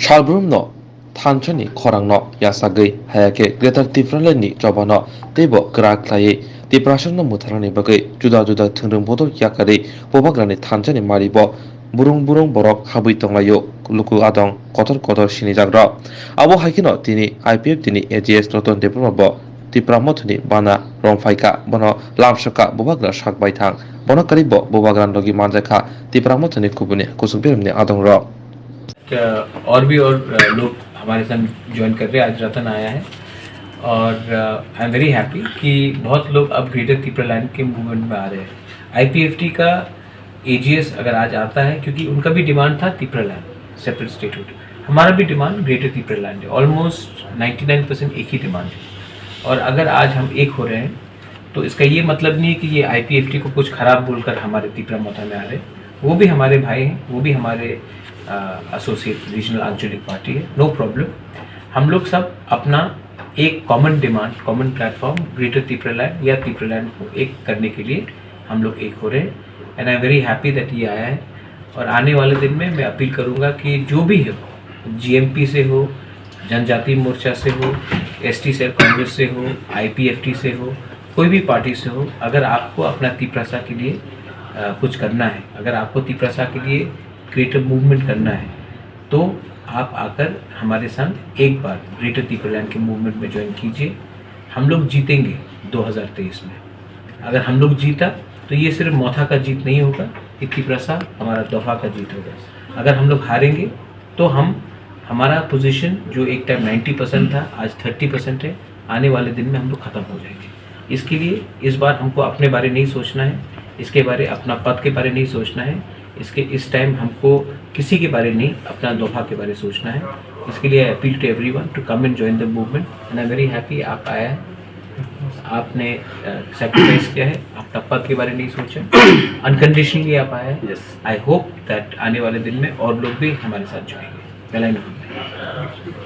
सालब्रुमनो थानचनि खरांनो यासागै हायाके greater त्रिपुरानि जबानो तेबो ग्राख्लायै त्रिपुरासनो मुथारनि बागै जुदा जुदा थोंरोंबोदो याकारै बबाग्रानि थानचनि मारिबो burung burung borok habui tonglayo luku adong kotor kotor sini jagra abo haikino tini IPF tini AGS noton diploma bo Tripura mothoni bana rongfaika bono lamsaka bobagra sakbai thang bono karibo bobagra logi manjakha Tripura mothoni kubuni kusubirmni adong ro और भी और लोग हमारे साथ join कर रहे हैं। आज रतन आया है और आई एम वेरी हैप्पी कि बहुत लोग अब ग्रेटर त्रिपुरा लैंड के मूवमेंट में आ रहे हैं। आईपीएफटी का एजीएस अगर आज आता है क्योंकि उनका भी डिमांड था त्रिपुरा लैंड सेपरेट स्टेटहुड, हमारा भी डिमांड ग्रेटर त्रिपुरा लैंड है। ऑलमोस्ट 99% एक ही डिमांड है और अगर आज हम एक हो रहे हैं तो इसका ये मतलब नहीं है कि ये आईपीएफटी को कुछ खराब बोलकर हमारे त्रिपुरा मोथा में आ रहे हैं। वो भी हमारे भाई हैं, वो भी हमारे एसोसिएट रीजनल आंचलिक पार्टी है, नो प्रॉब्लम। हम लोग सब अपना एक common demand, common platform greater Tripura land या त्रिपुरा लैंड को एक करने के लिए हम लोग एक हो रहे हैं and I am very happy that ये आया है। और आने वाले दिन में मैं अपील करूँगा कि जो भी हो, जीएमपी से हो, जनजाति मोर्चा से हो, एसटी सेल कांग्रेस से हो, आईपीएफटी से हो, कोई भी पार्टी से हो, अगर आपको अपना त्रिपुरा के लिए कुछ करना है, अगर आपको त्रिपुरा के लिए क्रिएटिव मूवमेंट करना है तो आप आकर हमारे संग एक बार ग्रेटर त्रिपुरा लैंड के मूवमेंट में ज्वाइन कीजिए। हम लोग जीतेंगे 2023 में। अगर हम लोग जीता तो ये सिर्फ मोथा का जीत नहीं होगा, ये त्रिपुरा हमारा दोहा का जीत होगा। अगर हम लोग हारेंगे तो हमारा पोजीशन जो एक टाइम 90% था आज 30% है, आने वाले दिन में हम लोग ख़त्म हो जाएंगे। इसके लिए इस बार हमको अपने बारे नहीं सोचना है, इसके बारे अपना पद के बारे नहीं सोचना है, इस टाइम हमको किसी के बारे नहीं, अपना दोहा के बारे सोचना है। इसके लिए I appeal to everyone to come and join the movement and I am very happy आप आया है, आपने सेक्रीफाइस किया है, अपना पद के बारे नहीं सोचा, अनकंडीशनली आप आया है। आई होप दैट आने वाले दिन में और लोग भी हमारे साथ जुड़ेंगे।